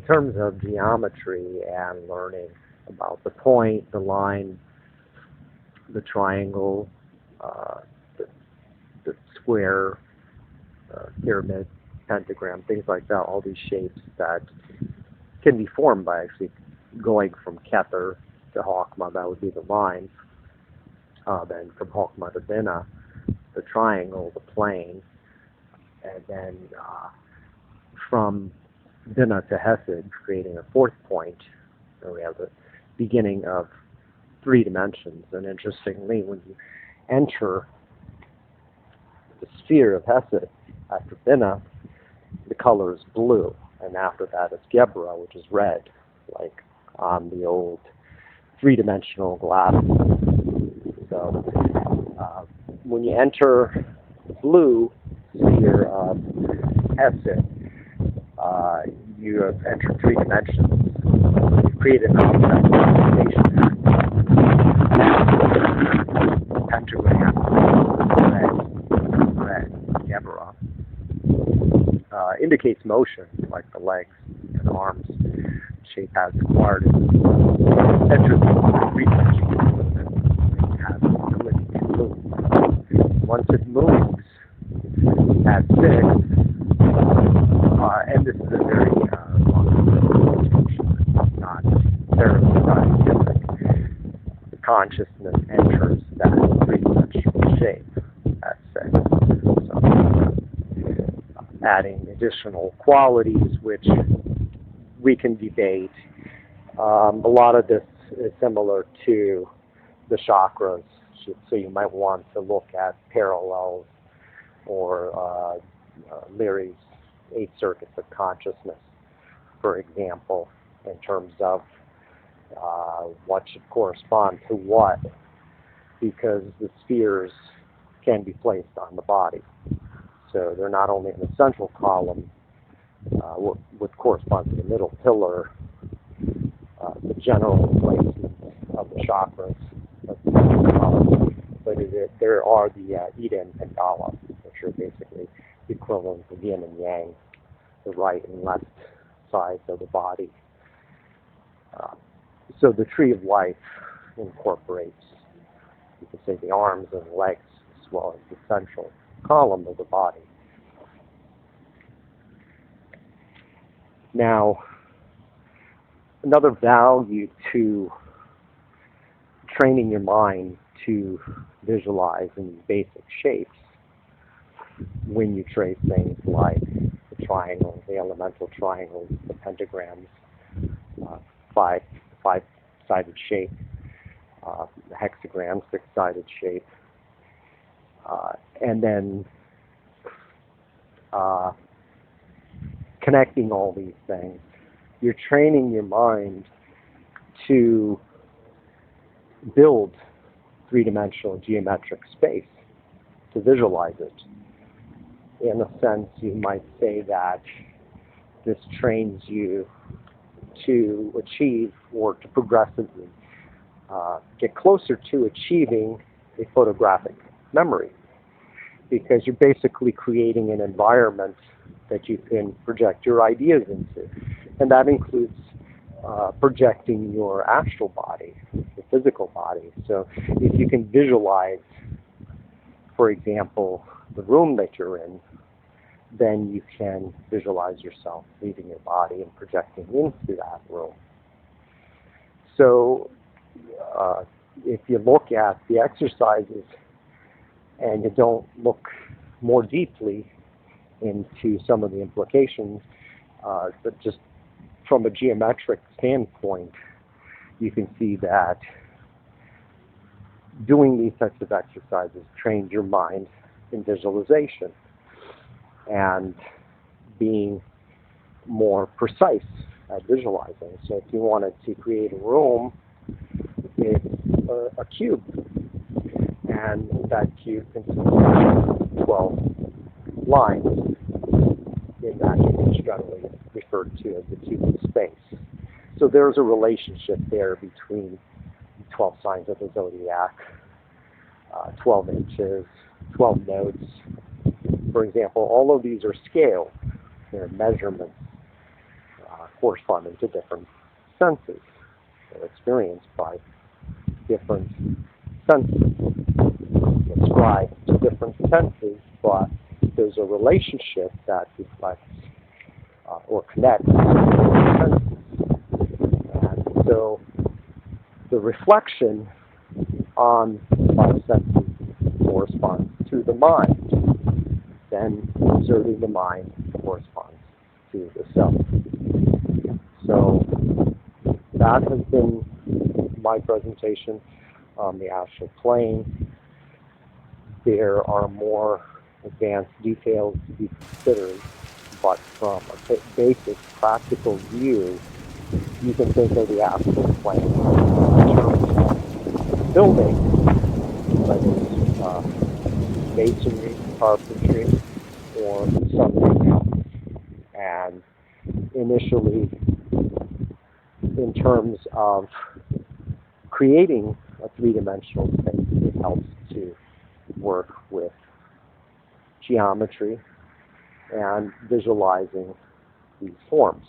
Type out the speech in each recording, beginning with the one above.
terms of geometry and learning about the point, the line, the triangle, the square, pyramid, pentagram, things like that, all these shapes that can be formed by actually going from Kether to Chokmah, that would be the line, then from Chokmah to Binah, the triangle, the plane, and then from Binah to Hesed, creating a fourth point. So we have the beginning of 3 dimensions. And interestingly, when you enter the sphere of Hesed after Binah, the color is blue, and after that it's Gebra, which is red, like on the old 3-dimensional glasses. So when you enter the blue sphere of Hesed, you have entered 3 dimensions. You've created an object representation there. Pentagram, red, Gebra, indicates motion, like the legs and arms. Shape has acquired enters the 3-dimensional and has the ability to move. Once it moves at 6, and this is a very long illustration, not terribly scientific, the consciousness enters that 3-dimensional shape at 6. So, adding additional qualities which we can debate. A lot of this is similar to the chakras, so you might want to look at parallels or Leary's 8 circuits of consciousness, for example, in terms of what should correspond to what, because the spheres can be placed on the body. So they're not only in the central column, what corresponds to the middle pillar, the general placement of the chakras, of the central column, but there are the Ida and Pingala, which are basically the equivalent of yin and yang, the right and left sides of the body. So the tree of life incorporates, you can say, the arms and legs as well as the central column of the body. Now, another value to training your mind to visualize in these basic shapes when you trace things like the triangles, the elemental triangles, the pentagrams, five-sided shape, the hexagram, 6-sided shape, and then connecting all these things, you're training your mind to build 3-dimensional geometric space, to visualize it. In a sense, you might say that this trains you to achieve or to progressively get closer to achieving a photographic memory, because you're basically creating an environment that you can project your ideas into. And that includes projecting your astral body, your physical body. So if you can visualize, for example, the room that you're in, then you can visualize yourself leaving your body and projecting into that room. So if you look at the exercises and you don't look more deeply into some of the implications, but just from a geometric standpoint, you can see that doing these types of exercises trains your mind in visualization and being more precise at visualizing. So if you wanted to create a room, it's a cube, and that cube consists of 12 lines in that image, generally referred to as the cube of space. So there's a relationship there between 12 signs of the zodiac, 12 inches, 12 nodes. For example, all of these are scaled. They're measurements corresponding to different senses, or experienced by different senses, ascribed to different senses, but there's a relationship that reflects or connects different senses. And so the reflection on the five senses corresponds to the mind. Then observing the mind corresponds to the self. So that has been my presentation on the astral plane. There are more advanced details to be considered, but from a basic practical view, you can think of the astral plane in terms of building, whether it's masonry, carpentry, or something else. And initially, in terms of creating a three-dimensional space, it helps to work with geometry and visualizing these forms.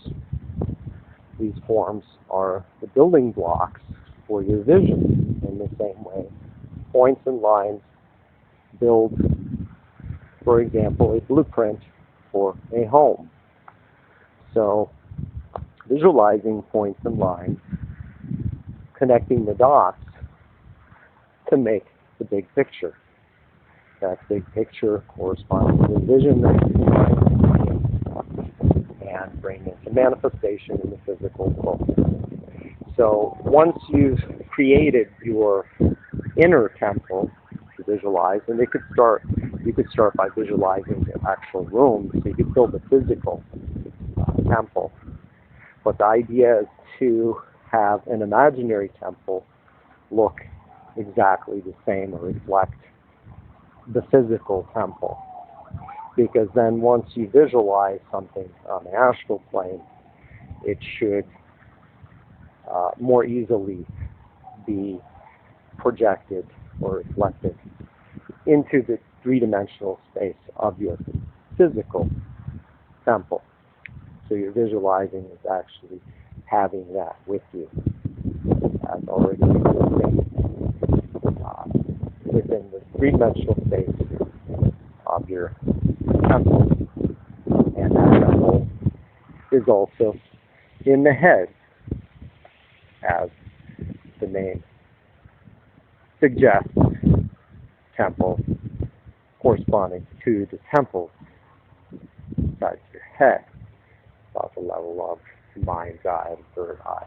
These forms are the building blocks for your vision. In the same way, points and lines build, for example, a blueprint for a home. So visualizing points and lines, connecting the dots to make the big picture. That big picture corresponds to the vision that you're trying to see and bring into manifestation in the physical world. So once you've created your inner temple to visualize, and you could start by visualizing the actual room, so you could build a physical temple. But the idea is to have an imaginary temple look exactly the same or reflect the physical temple. Because then once you visualize something on the astral plane, it should more easily be projected or reflected into the three-dimensional space of your physical temple. So you're visualizing is actually having that with you as already existing within the three-dimensional space of your temple. And that temple is also in the head, as the name suggests, temple corresponding to the temple inside your head, about the level of the mind's eye and third eye.